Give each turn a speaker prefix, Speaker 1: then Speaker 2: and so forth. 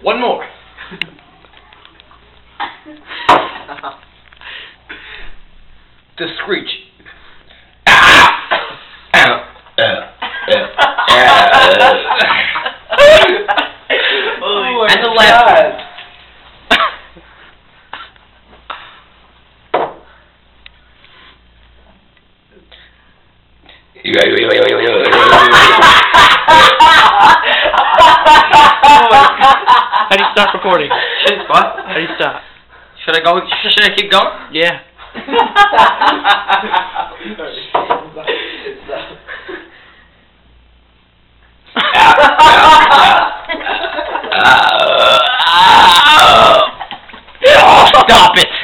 Speaker 1: One more. The screech. And the last one.
Speaker 2: How do you stop recording?
Speaker 1: What?
Speaker 2: How do you stop?
Speaker 1: Should I go? Should I keep going?
Speaker 2: Yeah.
Speaker 1: Stop it!